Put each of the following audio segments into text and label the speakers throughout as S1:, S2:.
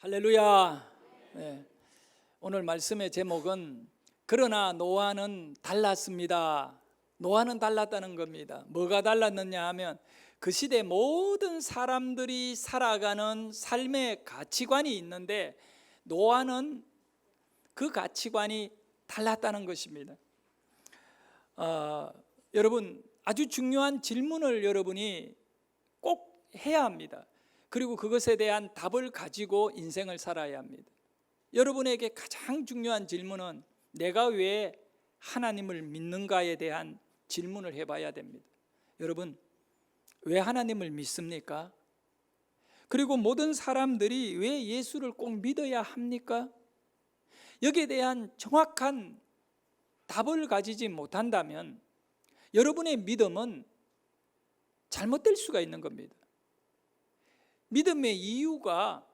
S1: 할렐루야. 네. 오늘 말씀의 제목은 그러나 노아는 달랐습니다. 노아는 달랐다는 겁니다. 뭐가 달랐느냐 하면 그 시대 모든 사람들이 살아가는 삶의 가치관이 있는데 노아는 그 가치관이 달랐다는 것입니다. 여러분, 아주 중요한 질문을 여러분이 꼭 해야 합니다. 그리고 그것에 대한 답을 가지고 인생을 살아야 합니다. 여러분에게 가장 중요한 질문은 내가 왜 하나님을 믿는가에 대한 질문을 해봐야 됩니다. 여러분, 왜 하나님을 믿습니까? 그리고 모든 사람들이 왜 예수를 꼭 믿어야 합니까? 여기에 대한 정확한 답을 가지지 못한다면 여러분의 믿음은 잘못될 수가 있는 겁니다. 믿음의 이유가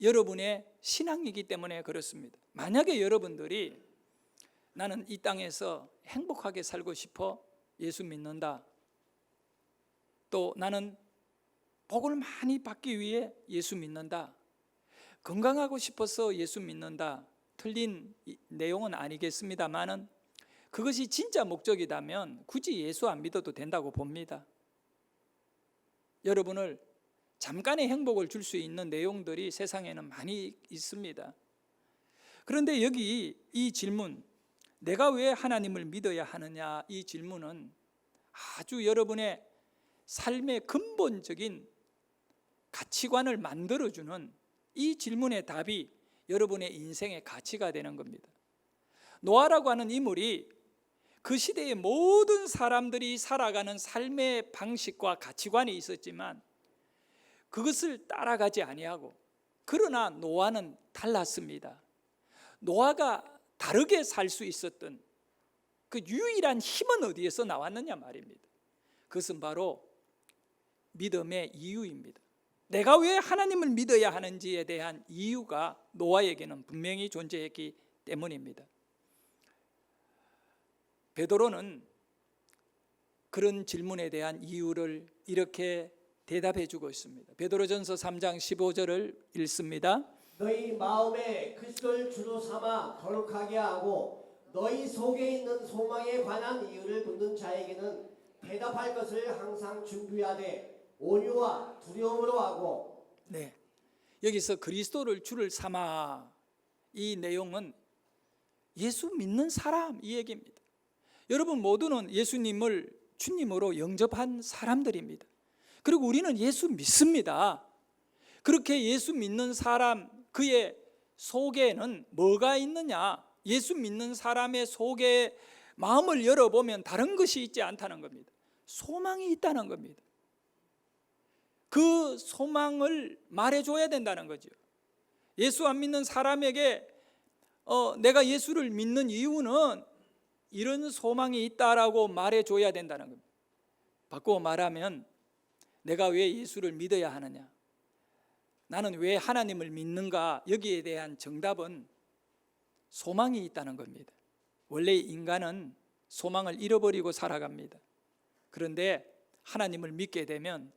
S1: 여러분의 신앙이기 때문에 그렇습니다. 만약에 여러분들이 나는 이 땅에서 행복하게 살고 싶어 예수 믿는다, 또 나는 복을 많이 받기 위해 예수 믿는다, 건강하고 싶어서 예수 믿는다, 틀린 내용은 아니겠습니다만은 그것이 진짜 목적이라면 굳이 예수 안 믿어도 된다고 봅니다. 여러분을 잠깐의 행복을 줄 수 있는 내용들이 세상에는 많이 있습니다. 그런데 여기 이 질문, 내가 왜 하나님을 믿어야 하느냐, 이 질문은 아주 여러분의 삶의 근본적인 가치관을 만들어주는 이 질문의 답이 여러분의 인생의 가치가 되는 겁니다. 노아라고 하는 인물이 그 시대의 모든 사람들이 살아가는 삶의 방식과 가치관이 있었지만 그것을 따라가지 아니하고, 그러나 노아는 달랐습니다. 노아가 다르게 살 수 있었던 그 유일한 힘은 어디에서 나왔느냐 말입니다. 그것은 바로 믿음의 이유입니다. 내가 왜 하나님을 믿어야 하는지에 대한 이유가 노아에게는 분명히 존재했기 때문입니다. 베드로는 그런 질문에 대한 이유를 이렇게 대답해 주고 있습니다. 베드로전서 3장 15절을 읽습니다.
S2: 너희 마음에 그리스도를 주로 삼아 거룩하게 하고 너희 속에 있는 소망에 관한 이유를 묻는 자에게는 대답할 것을 항상 준비하되 온유와 두려움으로 하고.
S1: 네, 여기서 그리스도를 주를 삼아, 이 내용은 예수 믿는 사람 이 얘기입니다. 여러분 모두는 예수님을 주님으로 영접한 사람들입니다. 그리고 우리는 예수 믿습니다. 그렇게 예수 믿는 사람, 그의 속에는 뭐가 있느냐? 예수 믿는 사람의 속에 마음을 열어보면 다른 것이 있지 않다는 겁니다. 소망이 있다는 겁니다. 그 소망을 말해줘야 된다는 거죠. 예수 안 믿는 사람에게 내가 예수를 믿는 이유는 이런 소망이 있다라고 말해줘야 된다는 겁니다. 바꾸어 말하면 내가 왜 예수를 믿어야 하느냐, 나는 왜 하나님을 믿는가, 여기에 대한 정답은 소망이 있다는 겁니다. 원래 인간은 소망을 잃어버리고 살아갑니다. 그런데 하나님을 믿게 되면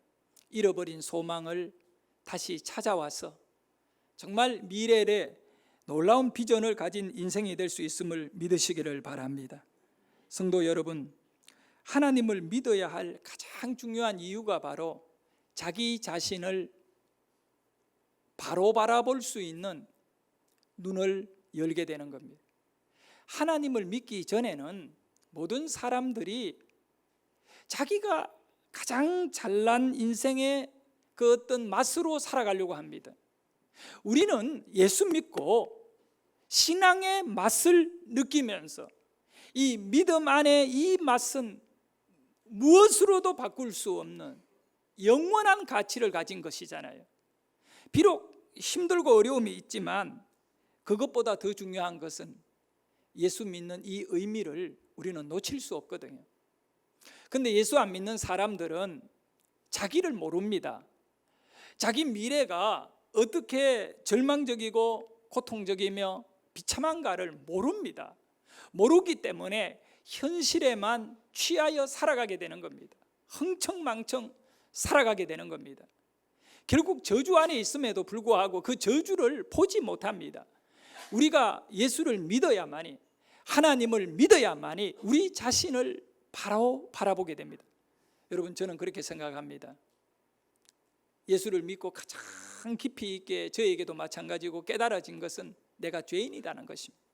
S1: 잃어버린 소망을 다시 찾아와서 정말 미래에 놀라운 비전을 가진 인생이 될 수 있음을 믿으시기를 바랍니다. 성도 여러분, 하나님을 믿어야 할 가장 중요한 이유가 바로 자기 자신을 바로 바라볼 수 있는 눈을 열게 되는 겁니다. 하나님을 믿기 전에는 모든 사람들이 자기가 가장 잘난 인생의 그 어떤 맛으로 살아가려고 합니다. 우리는 예수 믿고 신앙의 맛을 느끼면서 이 믿음 안에 이 맛은 무엇으로도 바꿀 수 없는 영원한 가치를 가진 것이잖아요. 비록 힘들고 어려움이 있지만 그것보다 더 중요한 것은 예수 믿는 이 의미를 우리는 놓칠 수 없거든요. 근데 예수 안 믿는 사람들은 자기를 모릅니다. 자기 미래가 어떻게 절망적이고 고통적이며 비참한가를 모릅니다. 모르기 때문에 현실에만 취하여 살아가게 되는 겁니다. 흥청망청 살아가게 되는 겁니다. 결국 저주 안에 있음에도 불구하고 그 저주를 보지 못합니다. 우리가 예수를 믿어야만이, 하나님을 믿어야만이 우리 자신을 바로 바라보게 됩니다. 여러분, 저는 그렇게 생각합니다. 예수를 믿고 가장 깊이 있게 저에게도 마찬가지고 깨달아진 것은 내가 죄인이라는 것입니다.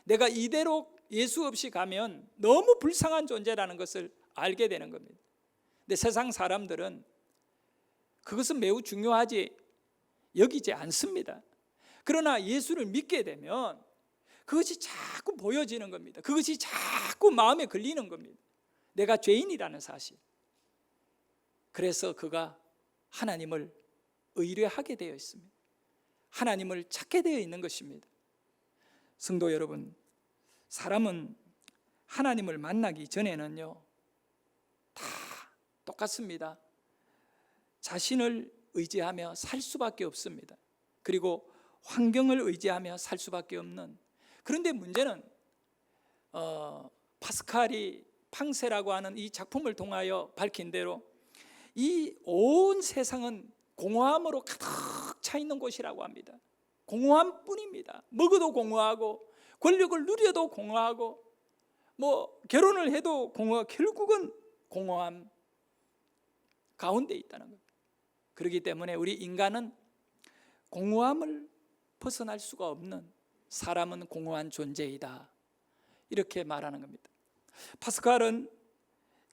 S1: 내가 이대로 예수 없이 가면 너무 불쌍한 존재라는 것을 알게 되는 겁니다. 근데 세상 사람들은 그것은 매우 중요하지 여기지 않습니다. 그러나 예수를 믿게 되면 그것이 자꾸 보여지는 겁니다. 그것이 자꾸 마음에 걸리는 겁니다. 내가 죄인이라는 사실. 그래서 그가 하나님을 의뢰하게 되어 있습니다. 하나님을 찾게 되어 있는 것입니다. 성도 여러분, 사람은 하나님을 만나기 전에는요, 다 똑같습니다. 자신을 의지하며 살 수밖에 없습니다. 그리고 환경을 의지하며 살 수밖에 없는. 그런데 문제는 파스칼이 팡세라고 하는 이 작품을 통하여 밝힌 대로 이 온 세상은 공허함으로 가득 차 있는 곳이라고 합니다. 공허함뿐입니다. 먹어도 공허하고, 권력을 누려도 공허하고, 결혼을 해도 결국은 공허함 가운데 있다는 겁니다. 그렇기 때문에 우리 인간은 공허함을 벗어날 수가 없는, 사람은 공허한 존재이다, 이렇게 말하는 겁니다. 파스칼은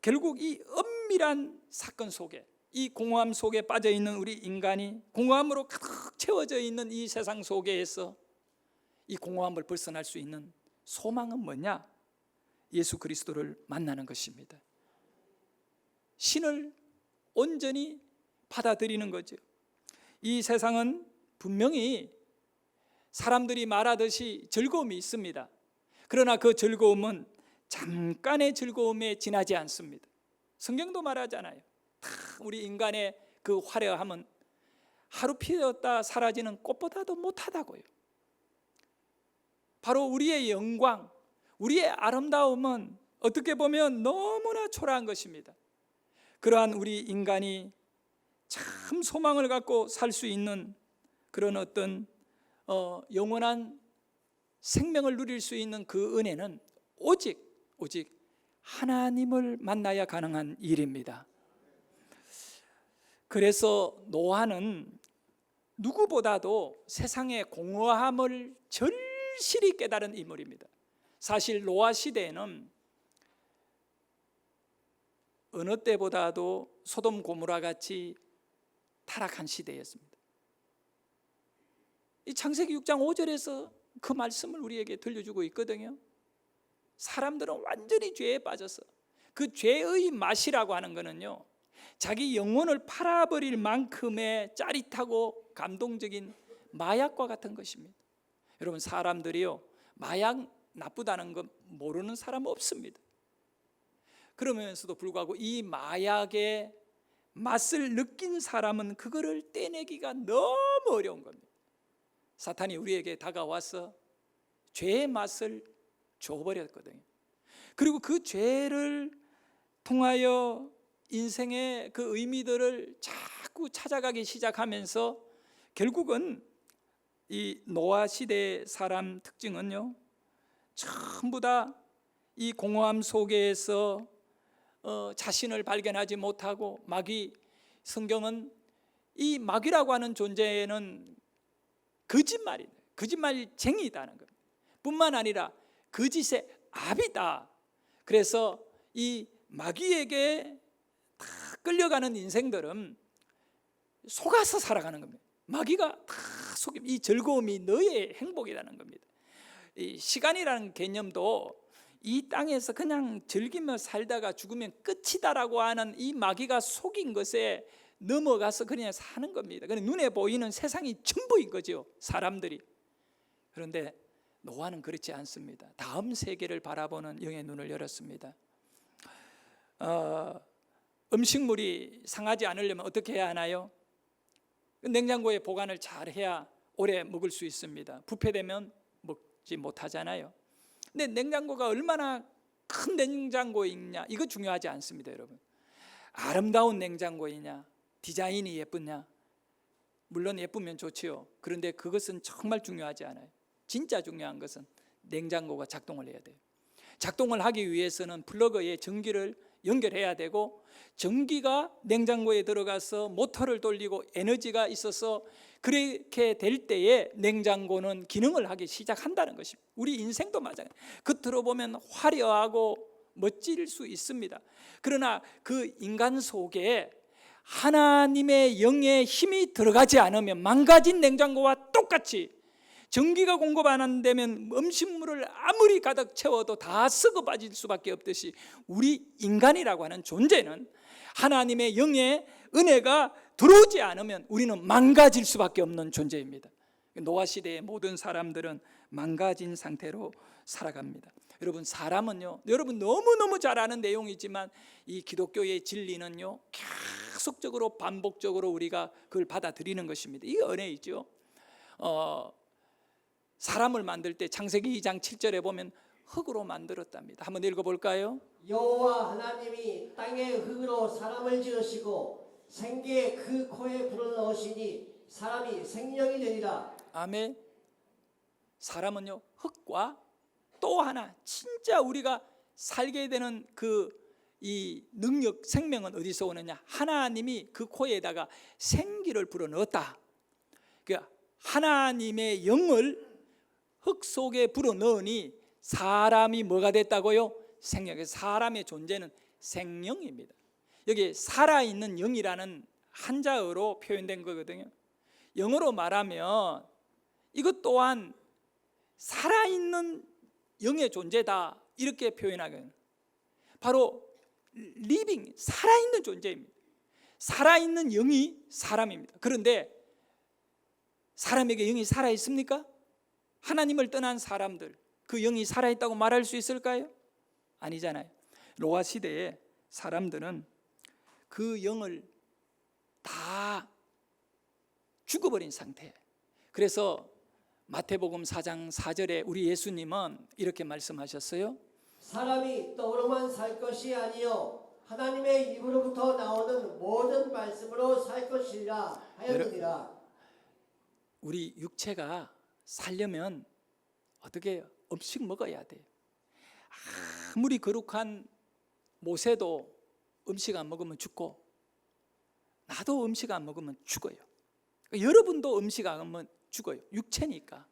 S1: 결국 이 엄밀한 사건 속에, 이 공허함 속에 빠져 있는 우리 인간이 공허함으로 가득 채워져 있는 이 세상 속에서 이 공허함을 벗어날 수 있는 소망은 뭐냐? 예수 그리스도를 만나는 것입니다. 신을 온전히 받아들이는 거죠. 이 세상은 분명히 사람들이 말하듯이 즐거움이 있습니다. 그러나 그 즐거움은 잠깐의 즐거움에 지나지 않습니다. 성경도 말하잖아요. 다 우리 인간의 그 화려함은 하루 피었다 사라지는 꽃보다도 못하다고요. 바로 우리의 영광, 우리의 아름다움은 어떻게 보면 너무나 초라한 것입니다. 그러한 우리 인간이 참 소망을 갖고 살 수 있는 그런 어떤 영원한 생명을 누릴 수 있는 그 은혜는 오직 하나님을 만나야 가능한 일입니다. 그래서 노아는 누구보다도 세상의 공허함을 절실히 깨달은 인물입니다. 사실 노아 시대에는 어느 때보다도 소돔 고모라 같이 타락한 시대였습니다. 이 창세기 6장 5절에서 그 말씀을 우리에게 들려주고 있거든요. 사람들은 완전히 죄에 빠져서, 그 죄의 맛이라고 하는 거는요, 자기 영혼을 팔아버릴 만큼의 짜릿하고 감동적인 마약과 같은 것입니다. 여러분, 사람들이요, 마약 나쁘다는 거 모르는 사람 없습니다. 그러면서도 불구하고 이 마약의 맛을 느낀 사람은 그거를 떼내기가 너무 어려운 겁니다. 사탄이 우리에게 다가와서 죄의 맛을 줘버렸거든요. 그리고 그 죄를 통하여 인생의 그 의미들을 자꾸 찾아가기 시작하면서 결국은 이 노아 시대 사람 특징은요, 전부 다 이 공허함 속에서 자신을 발견하지 못하고, 성경은 이 마귀라고 하는 존재는 거짓말쟁이다는 겁니다. 뿐만 아니라 거짓의 압이다. 그래서 이 마귀에게 다 끌려가는 인생들은 속아서 살아가는 겁니다. 마귀가 다 속임, 이 즐거움이 너의 행복이라는 겁니다. 이 시간이라는 개념도 이 땅에서 그냥 즐기며 살다가 죽으면 끝이다라고 하는 이 마귀가 속인 것에 넘어가서 그냥 사는 겁니다. 그냥 눈에 보이는 세상이 전부인 거죠, 사람들이. 그런데 노아는 그렇지 않습니다. 다음 세계를 바라보는 영의 눈을 열었습니다. 음식물이 상하지 않으려면 어떻게 해야 하나요? 냉장고에 보관을 잘 해야 오래 먹을 수 있습니다. 부패되면 먹지 못하잖아요. 근데 냉장고가 얼마나 큰 냉장고이냐, 이거 중요하지 않습니다, 여러분. 아름다운 냉장고이냐, 디자인이 예쁘냐, 물론 예쁘면 좋지요. 그런데 그것은 정말 중요하지 않아요. 진짜 중요한 것은 냉장고가 작동을 해야 돼요. 작동을 하기 위해서는 플러그에 전기를 연결해야 되고, 전기가 냉장고에 들어가서 모터를 돌리고 에너지가 있어서 그렇게 될 때에 냉장고는 기능을 하기 시작한다는 것입니다. 우리 인생도 마찬가지예요. 겉으로 보면 화려하고 멋질 수 있습니다. 그러나 그 인간 속에 하나님의 영의 힘이 들어가지 않으면 망가진 냉장고와 똑같이, 전기가 공급 안 되면 음식물을 아무리 가득 채워도 다 썩어 빠질 수밖에 없듯이, 우리 인간이라고 하는 존재는 하나님의 영의 은혜가 들어오지 않으면 우리는 망가질 수밖에 없는 존재입니다. 노아 시대의 모든 사람들은 망가진 상태로 살아갑니다. 여러분, 사람은요, 여러분 너무너무 잘 아는 내용이지만 이 기독교의 진리는요, 계속적으로 반복적으로 우리가 그걸 받아들이는 것입니다. 이게 은혜이죠. 사람을 만들 때 창세기 2장 7절에 보면 흙으로 만들었답니다. 한번 읽어볼까요?
S2: 여호와 하나님이 땅의 흙으로 사람을 지으시고 생기에 그 코에 불을 넣으시니 사람이 생명이 되리라.
S1: 아멘. 사람은요, 흙과 또 하나 진짜 우리가 살게 되는 이 능력, 생명은 어디서 오느냐? 하나님이 그 코에다가 생기를 불어넣었다. 그러니까 하나님의 영을 흙 속에 불어넣으니 사람이 뭐가 됐다고요? 생명. 사람의 존재는 생명입니다. 여기 살아있는 영이라는 한자어로 표현된 거거든요. 영어로 말하면 이것 또한 살아있는 영의 존재다, 이렇게 표현하거든요. 바로 리빙, 살아있는 존재입니다. 살아있는 영이 사람입니다. 그런데 사람에게 영이 살아있습니까? 하나님을 떠난 사람들, 그 영이 살아있다고 말할 수 있을까요? 아니잖아요. 노아 시대에 사람들은 그 영을 다 죽어버린 상태. 그래서 마태복음 4장 4절에 우리 예수님은 이렇게 말씀하셨어요.
S2: 사람이 떡으로만 살 것이 아니요 하나님의 입으로부터 나오는 모든 말씀으로 살 것이라 하였느니라.
S1: 우리 육체가 살려면 어떻게 해요? 음식 먹어야 돼요. 아무리 거룩한 모세도 음식 안 먹으면 죽고, 나도 음식 안 먹으면 죽어요. 여러분도 음식 안 먹으면 죽어요. 육체니까.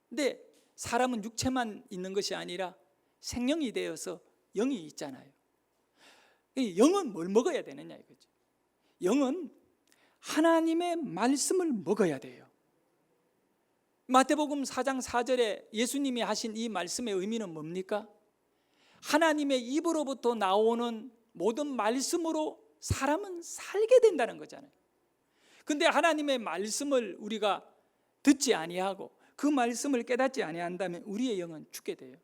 S1: 근데 사람은 육체만 있는 것이 아니라 생명이 되어서 영이 있잖아요. 영은 뭘 먹어야 되느냐 이거죠. 영은 하나님의 말씀을 먹어야 돼요. 마태복음 4장 4절에 예수님이 하신 이 말씀의 의미는 뭡니까? 하나님의 입으로부터 나오는 모든 말씀으로 사람은 살게 된다는 거잖아요. 근데 하나님의 말씀을 우리가 듣지 아니하고 그 말씀을 깨닫지 아니한다면 우리의 영은 죽게 돼요.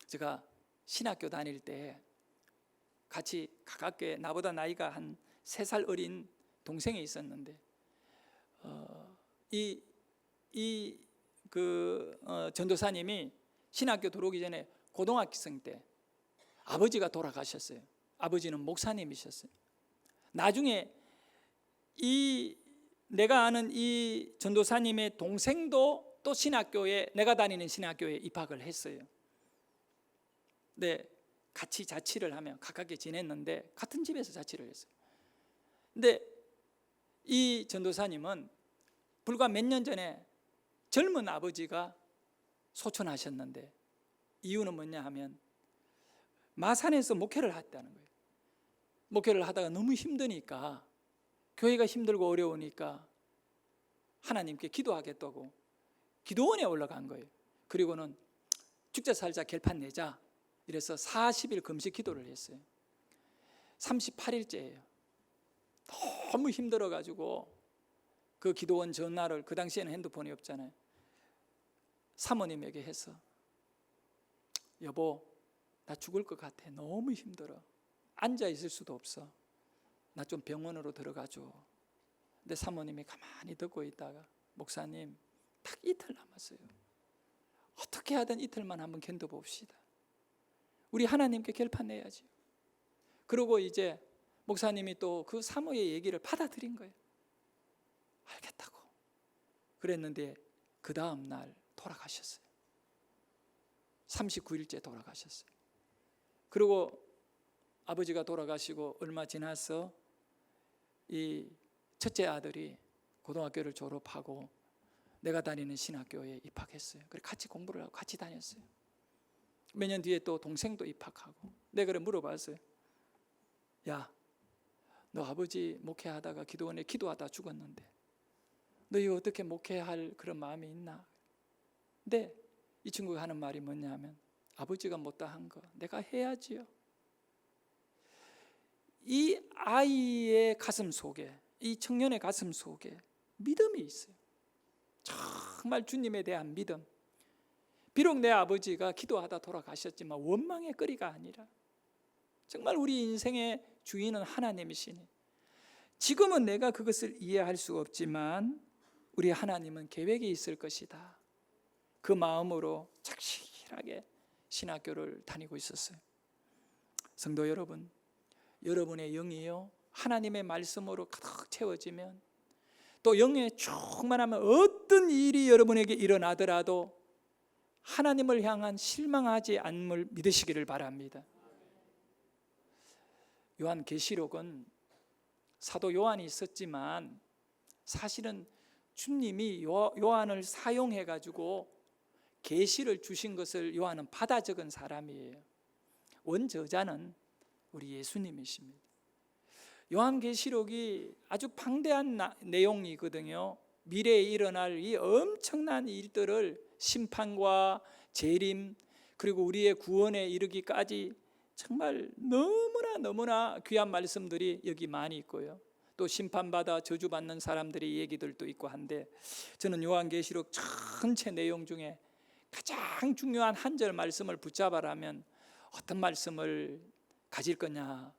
S1: 제가 신학교 다닐 때 같이 가깝게 나보다 나이가 한 3살 어린 동생이 있었는데, 전도사님이 신학교 들어오기 전에 고등학생 때 아버지가 돌아가셨어요. 아버지는 목사님이셨어요. 나중에 내가 아는 이 전도사님의 동생도 또 신학교에, 내가 다니는 신학교에 입학을 했어요. 네, 같이 자취를 하며 가깝게 지냈는데 같은 집에서 자취를 했어요. 근데 이 전도사님은 불과 몇 년 전에 젊은 아버지가 소천하셨는데, 이유는 뭐냐 하면 마산에서 목회를 했다는 거예요. 목회를 하다가 너무 힘드니까, 교회가 힘들고 어려우니까 하나님께 기도하겠다고 기도원에 올라간 거예요. 그리고는 죽자 살자 결판 내자, 이래서 40일 금식 기도를 했어요. 38일째예요. 너무 힘들어가지고 그 기도원 전화를, 그 당시에는 핸드폰이 없잖아요, 사모님에게 해서, 여보 나 죽을 것 같아, 너무 힘들어, 앉아 있을 수도 없어, 나 좀 병원으로 들어가줘. 근데 사모님이 가만히 듣고 있다가, 목사님 딱 이틀 남았어요. 어떻게 하든 이틀만 한번 견뎌봅시다. 우리 하나님께 결판 내야지. 그리고 이제 목사님이 또 그 사모의 얘기를 받아들인 거예요. 알겠다고 그랬는데 그 다음 날 돌아가셨어요. 39일째 돌아가셨어요. 그리고 아버지가 돌아가시고 얼마 지나서 이 첫째 아들이 고등학교를 졸업하고 내가 다니는 신학교에 입학했어요. 그래 같이 공부를 하고 같이 다녔어요. 몇 년 뒤에 또 동생도 입학하고 내가 그래 물어봤어요. 야, 너 아버지 목회하다가 기도원에 기도하다 죽었는데 너 이거 어떻게 목회할 그런 마음이 있나? 근데 이 친구가 하는 말이 뭐냐면 아버지가 못다한 거 내가 해야지요. 이 아이의 가슴 속에, 이 청년의 가슴 속에 믿음이 있어요. 정말 주님에 대한 믿음. 비록 내 아버지가 기도하다 돌아가셨지만 원망의 거리가 아니라 정말 우리 인생의 주인은 하나님이시니 지금은 내가 그것을 이해할 수 없지만 우리 하나님은 계획이 있을 것이다. 그 마음으로 착실하게 신학교를 다니고 있었어요. 성도 여러분, 여러분의 영이요 하나님의 말씀으로 가득 채워지면 또 영에 충만하면 어떤 일이 여러분에게 일어나더라도 하나님을 향한 실망하지 않음을 믿으시기를 바랍니다. 요한계시록은 사도 요한이 있었지만 사실은 주님이 요한을 사용해 가지고 계시를 주신 것을 요한은 받아 적은 사람이에요. 원저자는 우리 예수님이십니다. 요한계시록이 아주 방대한 내용이거든요. 미래에 일어날 이 엄청난 일들을 심판과 재림 그리고 우리의 구원에 이르기까지 정말 너무나 귀한 말씀들이 여기 많이 있고요. 또 심판받아 저주받는 사람들의 얘기들도 있고 한데 저는 요한계시록 전체 내용 중에 가장 중요한 한 절 말씀을 붙잡아라면 어떤 말씀을 가질 거냐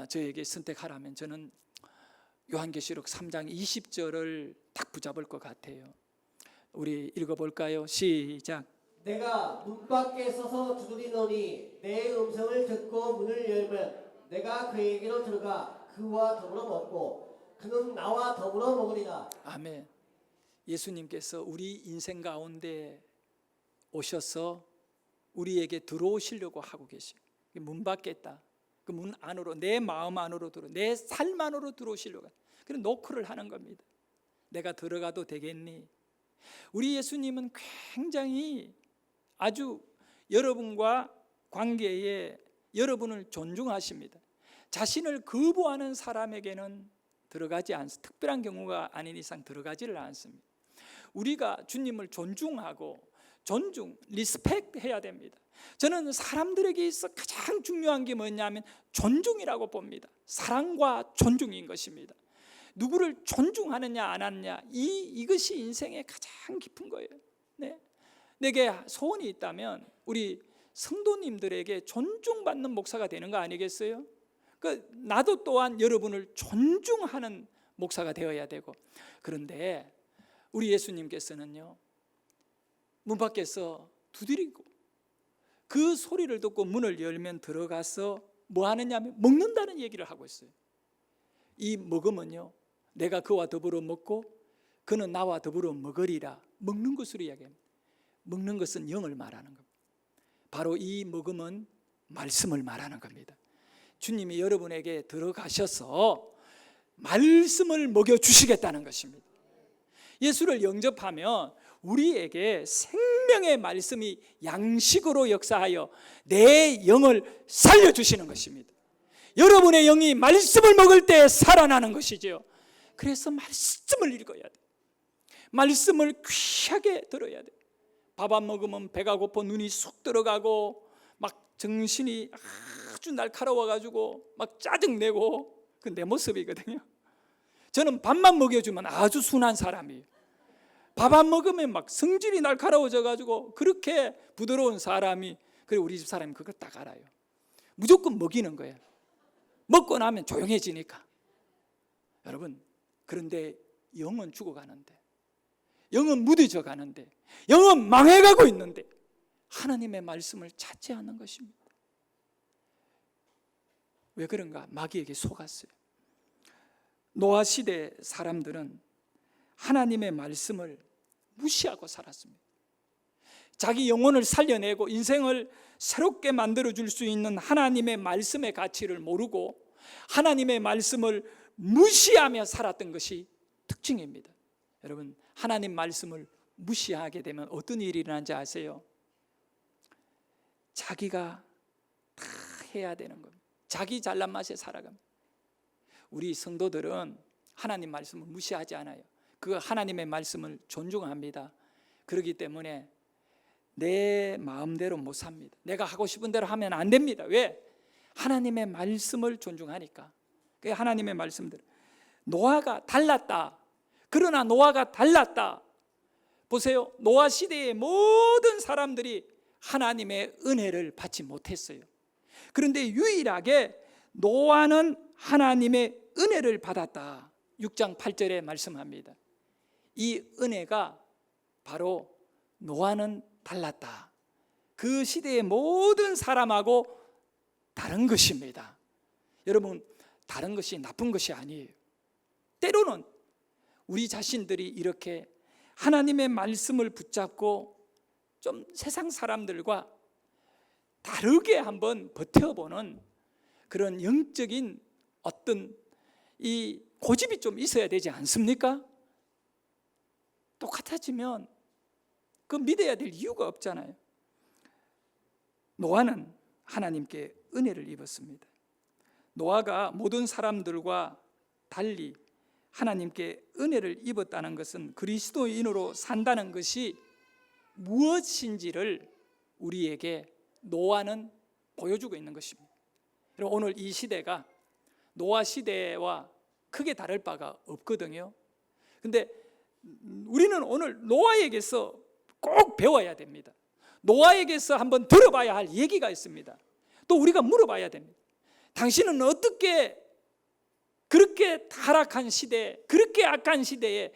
S1: 저에게 선택하라면 저는 요한계시록 3장 20절을 딱 붙잡을 것 같아요. 우리 읽어볼까요? 시작.
S2: 내가 문 밖에 서서 두드리노니 내 음성을 듣고 문을 열면 내가 그에게로 들어가 그와 더불어 먹고 그는 나와 더불어 먹으리라.
S1: 아멘. 예수님께서 우리 인생 가운데 오셔서 우리에게 들어오시려고 하고 계시고 문 밖에 있다. 그 문 안으로 내 마음 안으로 들어 내 삶 안으로 들어오시려고 그런 노크를 하는 겁니다. 내가 들어가도 되겠니? 우리 예수님은 굉장히 아주 여러분과 관계에 여러분을 존중하십니다. 자신을 거부하는 사람에게는 들어가지 않습니다. 특별한 경우가 아닌 이상 들어가지를 않습니다. 우리가 주님을 존중하고 리스펙트 해야 됩니다. 저는 사람들에게 있어 가장 중요한 게 뭐냐면 존중이라고 봅니다. 사랑과 존중인 것입니다. 누구를 존중하느냐 안 하느냐 이것이 인생의 가장 깊은 거예요. 네. 내게 소원이 있다면 우리 성도님들에게 존중받는 목사가 되는 거 아니겠어요? 나도 또한 여러분을 존중하는 목사가 되어야 되고 그런데 우리 예수님께서는요 문 밖에서 두드리고 그 소리를 듣고 문을 열면 들어가서 뭐 하느냐면 먹는다는 얘기를 하고 있어요. 이 먹으면요 내가 그와 더불어 먹고 그는 나와 더불어 먹으리라. 먹는 것으로 이야기합니다. 먹는 것은 영을 말하는 겁니다. 바로 이 먹음은 말씀을 말하는 겁니다. 주님이 여러분에게 들어가셔서 말씀을 먹여주시겠다는 것입니다. 예수를 영접하면 우리에게 생명의 말씀이 양식으로 역사하여 내 영을 살려주시는 것입니다. 여러분의 영이 말씀을 먹을 때 살아나는 것이죠. 그래서 말씀을 읽어야 돼. 말씀을 귀하게 들어야 돼. 밥 안 먹으면 배가 고파 눈이 쑥 들어가고 막 정신이 아주 날카로워가지고 막 짜증내고 그 내 모습이거든요. 저는 밥만 먹여주면 아주 순한 사람이에요. 밥 안 먹으면 막 성질이 날카로워져가지고 그렇게 부드러운 사람이 그리고 우리 집 사람이 그걸 딱 알아요. 무조건 먹이는 거예요. 먹고 나면 조용해지니까. 여러분 그런데 영은 죽어가는데 영은 무뎌져 가는데 영은 망해가고 있는데 하나님의 말씀을 찾지 않는 것입니다. 왜 그런가? 마귀에게 속았어요. 노아 시대 사람들은 하나님의 말씀을 무시하고 살았습니다. 자기 영혼을 살려내고 인생을 새롭게 만들어줄 수 있는 하나님의 말씀의 가치를 모르고 하나님의 말씀을 무시하며 살았던 것이 특징입니다. 여러분, 하나님 말씀을 무시하게 되면 어떤 일이 일어나는지 아세요? 자기가 다 해야 되는 겁니다. 자기 잘난 맛에 살아갑니다. 우리 성도들은 하나님 말씀을 무시하지 않아요. 그 하나님의 말씀을 존중합니다. 그렇기 때문에 내 마음대로 못 삽니다. 내가 하고 싶은 대로 하면 안 됩니다. 왜? 하나님의 말씀을 존중하니까. 그 하나님의 말씀대로. 노아가 달랐다. 그러나 노아가 달랐다. 보세요. 노아 시대의 모든 사람들이 하나님의 은혜를 받지 못했어요. 그런데 유일하게 노아는 하나님의 은혜를 받았다. 6장 8절에 말씀합니다. 이 은혜가 바로 노아는 달랐다. 그 시대의 모든 사람하고 다른 것입니다. 여러분, 다른 것이 나쁜 것이 아니에요. 때로는 우리 자신들이 이렇게 하나님의 말씀을 붙잡고 좀 세상 사람들과 다르게 한번 버텨보는 그런 영적인 어떤 이 고집이 좀 있어야 되지 않습니까? 똑같아지면 그 믿어야 될 이유가 없잖아요. 노아는 하나님께 은혜를 입었습니다. 노아가 모든 사람들과 달리 하나님께 은혜를 입었다는 것은 그리스도인으로 산다는 것이 무엇인지를 우리에게 노아는 보여주고 있는 것입니다. 오늘 이 시대가 노아 시대와 크게 다를 바가 없거든요. 근데 우리는 오늘 노아에게서 꼭 배워야 됩니다. 노아에게서 한번 들어봐야 할 얘기가 있습니다. 또 우리가 물어봐야 됩니다. 당신은 어떻게 그렇게 타락한 시대, 그렇게 악한 시대에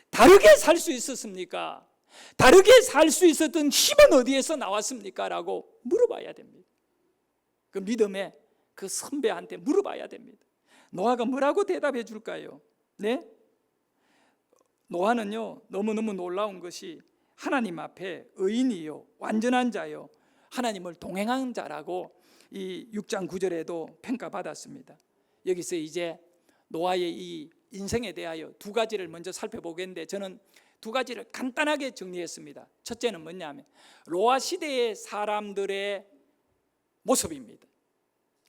S1: 다르게 살 수 있었습니까? 다르게 살 수 있었던 힘은 어디에서 나왔습니까? 라고 물어봐야 됩니다. 그 믿음의 그 선배한테 물어봐야 됩니다. 노아가 뭐라고 대답해 줄까요? 네? 노아는요, 너무너무 놀라운 것이 하나님 앞에 의인이요, 완전한 자요, 하나님을 동행한 자라고 이 6장 9절에도 평가받았습니다. 여기서 이제 노아의 이 인생에 대하여 두 가지를 먼저 살펴보겠는데, 저는 두 가지를 간단하게 정리했습니다. 첫째는 뭐냐면 노아 시대의 사람들의 모습입니다.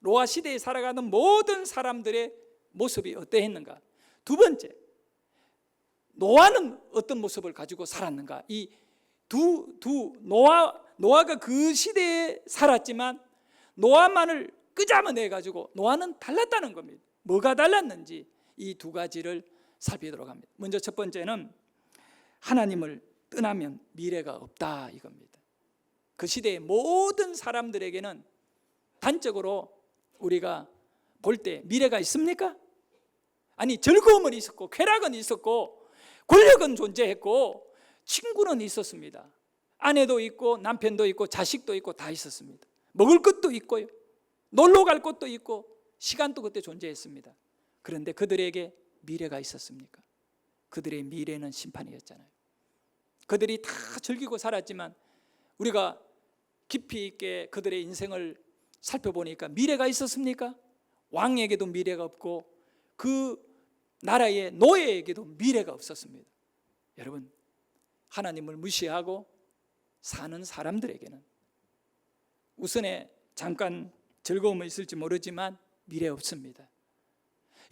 S1: 노아 시대에 살아가는 모든 사람들의 모습이 어떠했는가. 두 번째, 노아는 어떤 모습을 가지고 살았는가. 이 노아가 그 시대에 살았지만 노아만을 끄잡아내 가지고 노아는 달랐다는 겁니다. 뭐가 달랐는지 이 두 가지를 살피도록 합니다. 먼저 첫 번째는 하나님을 떠나면 미래가 없다 이겁니다. 그 시대의 모든 사람들에게는 단적으로 우리가 볼 때 미래가 있습니까? 아니, 즐거움은 있었고 쾌락은 있었고 권력은 존재했고 친구는 있었습니다. 아내도 있고 남편도 있고 자식도 있고 다 있었습니다. 먹을 것도 있고요, 놀러 갈 것도 있고 시간도 그때 존재했습니다. 그런데 그들에게 미래가 있었습니까? 그들의 미래는 심판이었잖아요. 그들이 다 즐기고 살았지만 우리가 깊이 있게 그들의 인생을 살펴보니까 미래가 있었습니까? 왕에게도 미래가 없고 그 나라의 노예에게도 미래가 없었습니다. 여러분, 하나님을 무시하고 사는 사람들에게는 우선에 잠깐 즐거움은 있을지 모르지만 미래 없습니다.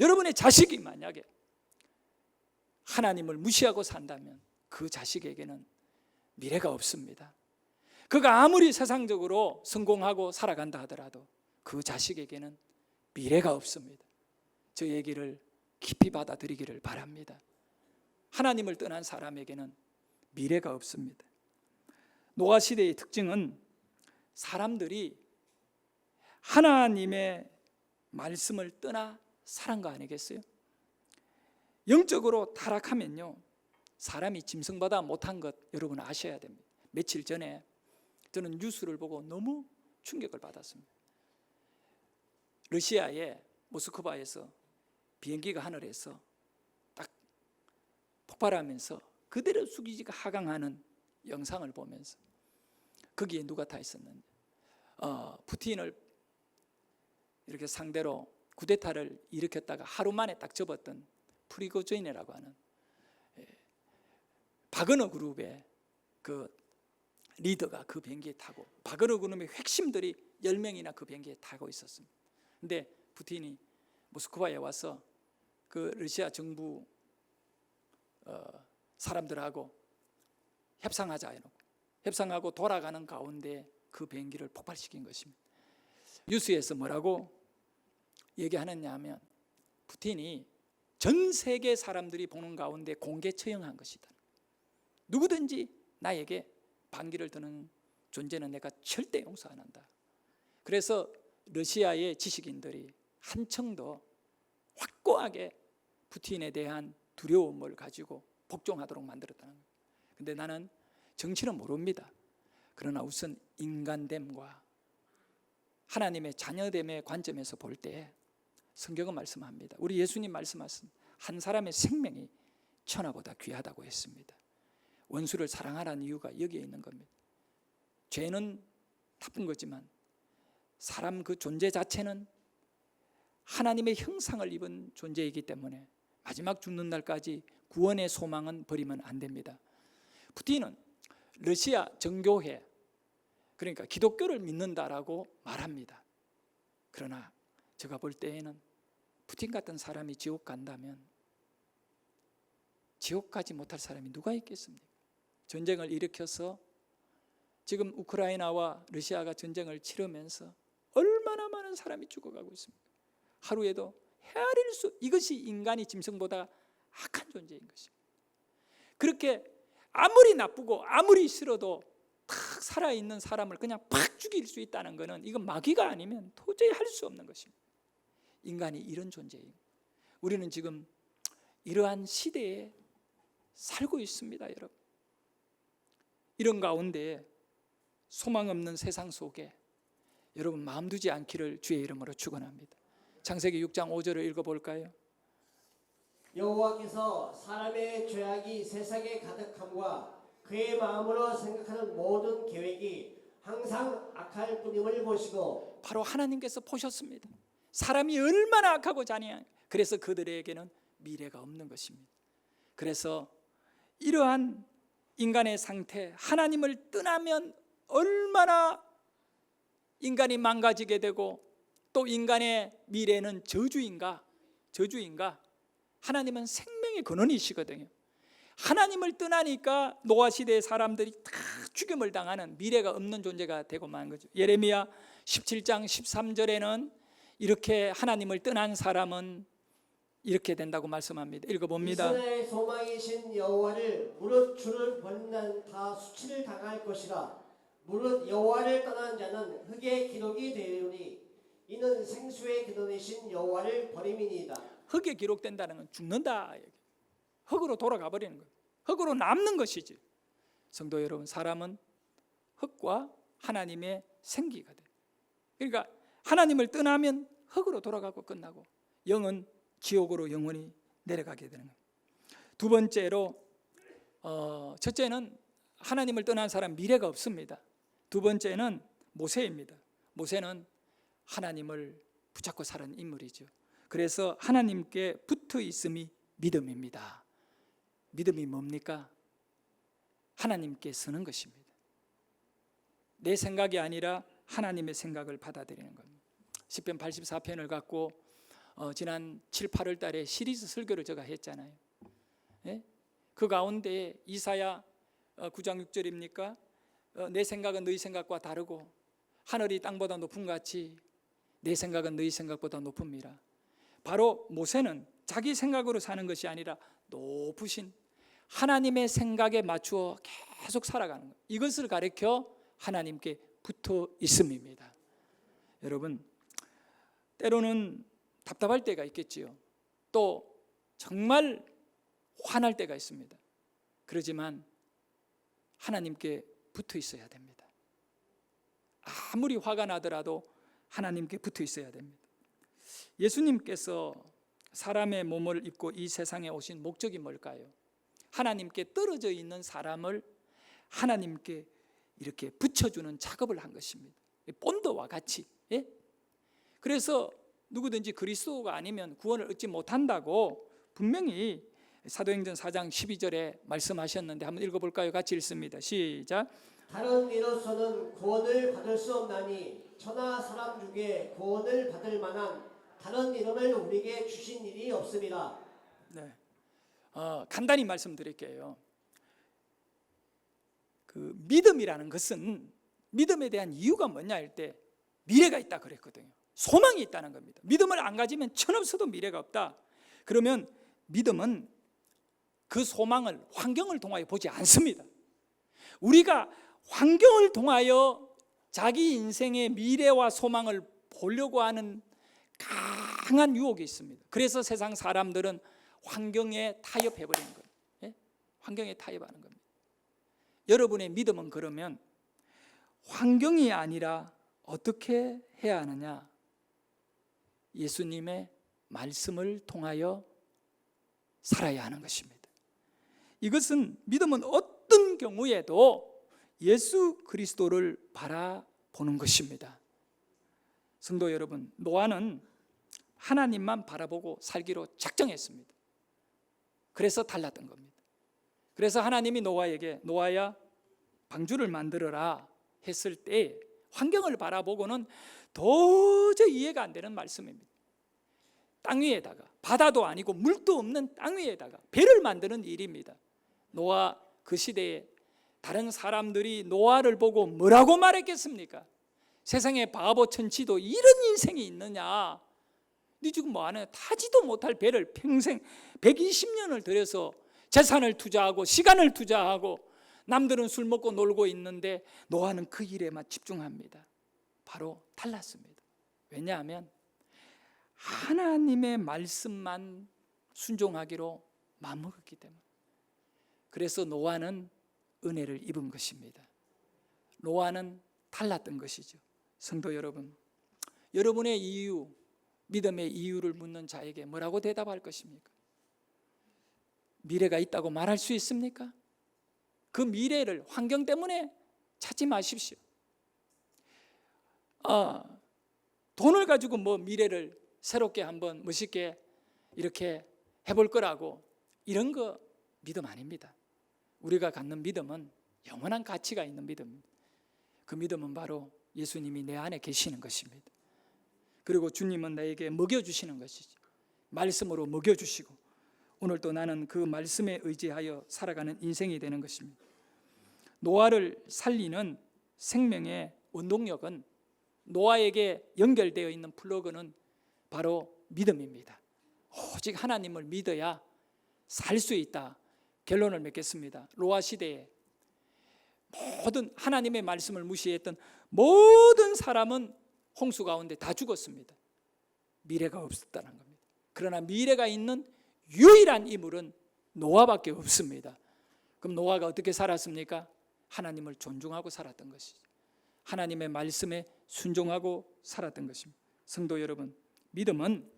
S1: 여러분의 자식이 만약에 하나님을 무시하고 산다면 그 자식에게는 미래가 없습니다. 그가 아무리 세상적으로 성공하고 살아간다 하더라도 그 자식에게는 미래가 없습니다. 저 얘기를 깊이 받아들이기를 바랍니다. 하나님을 떠난 사람에게는 미래가 없습니다. 노아 시대의 특징은 사람들이 하나님의 말씀을 떠나 살은 거 아니겠어요? 영적으로 타락하면요, 사람이 짐승보다 못한 것 여러분 아셔야 됩니다. 며칠 전에 저는 뉴스를 보고 너무 충격을 받았습니다. 러시아의 모스크바에서 비행기가 하늘에서 딱 폭발하면서 그대로 수기지가 하강하는 영상을 보면서 거기에 누가 다 있었는지, 푸틴을 이렇게 상대로 쿠데타를 일으켰다가 하루 만에 딱 접었던 프리고진이라고 하는 바그너 그룹의 그 리더가 그 비행기에 타고, 바그너 그룹의 핵심들이 10명이나 그 비행기에 타고 있었습니다. 근데 푸틴이 모스크바에 와서 그 러시아 정부 사람들하고 협상하자 이러고 협상하고 돌아가는 가운데 그 비행기를 폭발시킨 것입니다. 뉴스에서 뭐라고 얘기하느냐 하면, 푸틴이 전 세계 사람들이 보는 가운데 공개 처형한 것이다. 누구든지 나에게 반기를 드는 존재는 내가 절대 용서 안 한다. 그래서 러시아의 지식인들이 한층 더 확고하게 푸틴에 대한 두려움을 가지고 복종하도록 만들었다는 거예요. 근데 나는 정치는 모릅니다. 그러나 우선 인간됨과 하나님의 자녀됨의 관점에서 볼 때 성경은 말씀합니다. 우리 예수님 말씀하신 한 사람의 생명이 천하보다 귀하다고 했습니다. 원수를 사랑하라는 이유가 여기에 있는 겁니다. 죄는 나쁜 거지만 사람 그 존재 자체는 하나님의 형상을 입은 존재이기 때문에 마지막 죽는 날까지 구원의 소망은 버리면 안 됩니다. 푸틴은 러시아 정교회, 그러니까 기독교를 믿는다라고 말합니다. 그러나 제가 볼 때에는 푸틴 같은 사람이 지옥 간다면 지옥 가지 못할 사람이 누가 있겠습니까? 전쟁을 일으켜서 지금 우크라이나와 러시아가 전쟁을 치르면서 얼마나 많은 사람이 죽어가고 있습니까? 하루에도 헤아릴 수, 이것이 인간이 짐승보다 악한 존재인 것입니다. 그렇게 아무리 나쁘고 아무리 싫어도 탁 살아있는 사람을 그냥 팍 죽일 수 있다는 것은 이건 마귀가 아니면 도저히 할 수 없는 것입니다. 인간이 이런 존재예요. 우리는 지금 이러한 시대에 살고 있습니다, 여러분. 이런 가운데 소망 없는 세상 속에 여러분 마음 두지 않기를 주의 이름으로 축원합니다. 창세기 6장 5절을 읽어볼까요?
S2: 여호와께서 사람의 죄악이 세상에 가득함과 그의 마음으로 생각하는 모든 계획이 항상 악할 뿐임을 보시고,
S1: 바로 하나님께서 보셨습니다. 사람이 얼마나 악하고 잔인한, 그래서 그들에게는 미래가 없는 것입니다. 그래서 이러한 인간의 상태, 하나님을 떠나면 얼마나 인간이 망가지게 되고 또 인간의 미래는 저주인가? 하나님은 생명의 근원이시거든요. 하나님을 떠나니까 노아 시대의 사람들이 다 죽임을 당하는 미래가 없는 존재가 되고 만 거죠. 예레미야 17장 13절에는 이렇게 하나님을 떠난 사람은 이렇게 된다고 말씀합니다. 읽어봅니다.
S2: 이스라엘의 소망이신 여호와를 무릇 주를 버리는 다 수치를 당할 것이라. 무릇 여호와를 떠난 자는 흙의 기록이 되리니 이는 생수의 근원이신 여호와를 버림이니이다.
S1: 흙에 기록된다는 건 죽는다. 흙으로 돌아가 버리는 거예요. 흙으로 남는 것이지. 성도 여러분, 사람은 흙과 하나님의 생기가 돼요. 그러니까 하나님을 떠나면 흙으로 돌아가고 끝나고 영은 지옥으로 영원히 내려가게 되는 거예요. 두 번째로 첫째는 하나님을 떠난 사람 미래가 없습니다. 두 번째는 모세입니다. 모세는 하나님을 붙잡고 살은 인물이죠. 그래서 하나님께 붙어 있음이 믿음입니다. 믿음이 뭡니까? 하나님께 서는 것입니다. 내 생각이 아니라 하나님의 생각을 받아들이는 겁니다. 시편 84편을 갖고 지난 7, 8월 달에 시리즈 설교를 제가 했잖아요. 예? 그 가운데 이사야 9장 6절입니까? 내 생각은 너희 생각과 다르고 하늘이 땅보다 높은 같이 내 생각은 너희 생각보다 높음이라. 바로 모세는 자기 생각으로 사는 것이 아니라 높으신 하나님의 생각에 맞추어 계속 살아가는 거예요. 이것을 가리켜 하나님께 붙어 있음입니다. 여러분, 때로는 답답할 때가 있겠지요. 또 정말 화날 때가 있습니다. 그러지만 하나님께 붙어 있어야 됩니다. 아무리 화가 나더라도 하나님께 붙어 있어야 됩니다. 예수님께서 사람의 몸을 입고 이 세상에 오신 목적이 뭘까요? 하나님께 떨어져 있는 사람을 하나님께 이렇게 붙여주는 작업을 한 것입니다. 본드와 같이. 예? 그래서 누구든지 그리스도가 아니면 구원을 얻지 못한다고 분명히 사도행전 4장 12절에 말씀하셨는데 한번 읽어볼까요? 같이 읽습니다. 시작.
S2: 다른 이로서는 구원을 받을 수 없나니 천하 사람 중에 구원을 받을 만한 다른 이름을 우리에게 주신 일이 없습니다.
S1: 네. 간단히 말씀드릴게요. 그 믿음이라는 것은 믿음에 대한 이유가 뭐냐 할 때 미래가 있다 그랬거든요. 소망이 있다는 겁니다. 믿음을 안 가지면 천없어도 미래가 없다. 그러면 믿음은 그 소망을 환경을 통하여 보지 않습니다. 우리가 환경을 통하여 자기 인생의 미래와 소망을 보려고 하는 강한 유혹이 있습니다. 그래서 세상 사람들은 환경에 타협해버리는 거예요. 예? 환경에 타협하는 겁니다. 여러분의 믿음은 그러면 환경이 아니라 어떻게 해야 하느냐? 예수님의 말씀을 통하여 살아야 하는 것입니다. 이것은 믿음은 어떤 경우에도 예수 그리스도를 바라보는 것입니다. 성도 여러분, 노아는 하나님만 바라보고 살기로 작정했습니다. 그래서 달랐던 겁니다. 그래서 하나님이 노아에게 노아야 방주를 만들어라 했을 때 환경을 바라보고는 도저히 이해가 안 되는 말씀입니다. 땅 위에다가 바다도 아니고 물도 없는 땅 위에다가 배를 만드는 일입니다. 노아 그 시대에 다른 사람들이 노아를 보고 뭐라고 말했겠습니까? 세상에 바보 천치도 이런 인생이 있느냐? 네 지금 뭐하냐? 타지도 못할 배를 평생 120년을 들여서 재산을 투자하고 시간을 투자하고 남들은 술 먹고 놀고 있는데 노아는 그 일에만 집중합니다. 바로 달랐습니다. 왜냐하면 하나님의 말씀만 순종하기로 마음먹었기 때문에. 그래서 노아는 은혜를 입은 것입니다. 노아는 달랐던 것이죠. 성도 여러분, 여러분의 이유, 믿음의 이유를 묻는 자에게 뭐라고 대답할 것입니까? 미래가 있다고 말할 수 있습니까? 그 미래를 환경 때문에 찾지 마십시오. 돈을 가지고 뭐 미래를 새롭게 한번 멋있게 이렇게 해볼 거라고 이런 거 믿음 아닙니다. 우리가 갖는 믿음은 영원한 가치가 있는 믿음입니다. 그 믿음은 바로 예수님이 내 안에 계시는 것입니다. 그리고 주님은 나에게 먹여주시는 것이죠. 말씀으로 먹여주시고 오늘도 나는 그 말씀에 의지하여 살아가는 인생이 되는 것입니다. 노아를 살리는 생명의 원동력은 노아에게 연결되어 있는 플러그는 바로 믿음입니다. 오직 하나님을 믿어야 살 수 있다. 결론을 맺겠습니다. 노아 시대에 모든 하나님의 말씀을 무시했던 모든 사람은 홍수 가운데 다 죽었습니다. 미래가 없었다는 겁니다. 그러나 미래가 있는 유일한 인물은 노아밖에 없습니다. 그럼 노아가 어떻게 살았습니까? 하나님을 존중하고 살았던 것이죠. 하나님의 말씀에 순종하고 살았던 것입니다. 성도 여러분, 믿음은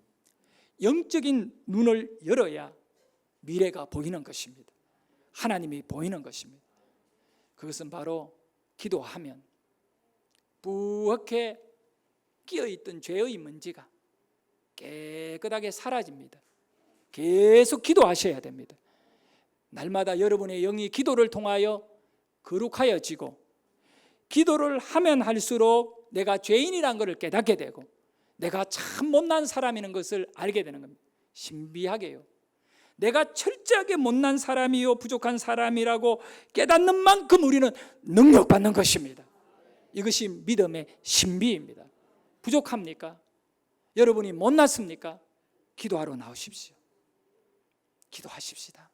S1: 영적인 눈을 열어야 미래가 보이는 것입니다. 하나님이 보이는 것입니다. 그것은 바로 기도하면 부엌에 끼어있던 죄의 먼지가 깨끗하게 사라집니다. 계속 기도하셔야 됩니다. 날마다 여러분의 영이 기도를 통하여 거룩하여지고 기도를 하면 할수록 내가 죄인이라는 것을 깨닫게 되고 내가 참 못난 사람이라는 것을 알게 되는 겁니다. 신비하게요. 내가 철저하게 못난 사람이요 부족한 사람이라고 깨닫는 만큼 우리는 능력받는 것입니다. 이것이 믿음의 신비입니다. 부족합니까? 여러분이 못났습니까? 기도하러 나오십시오. 기도하십시다.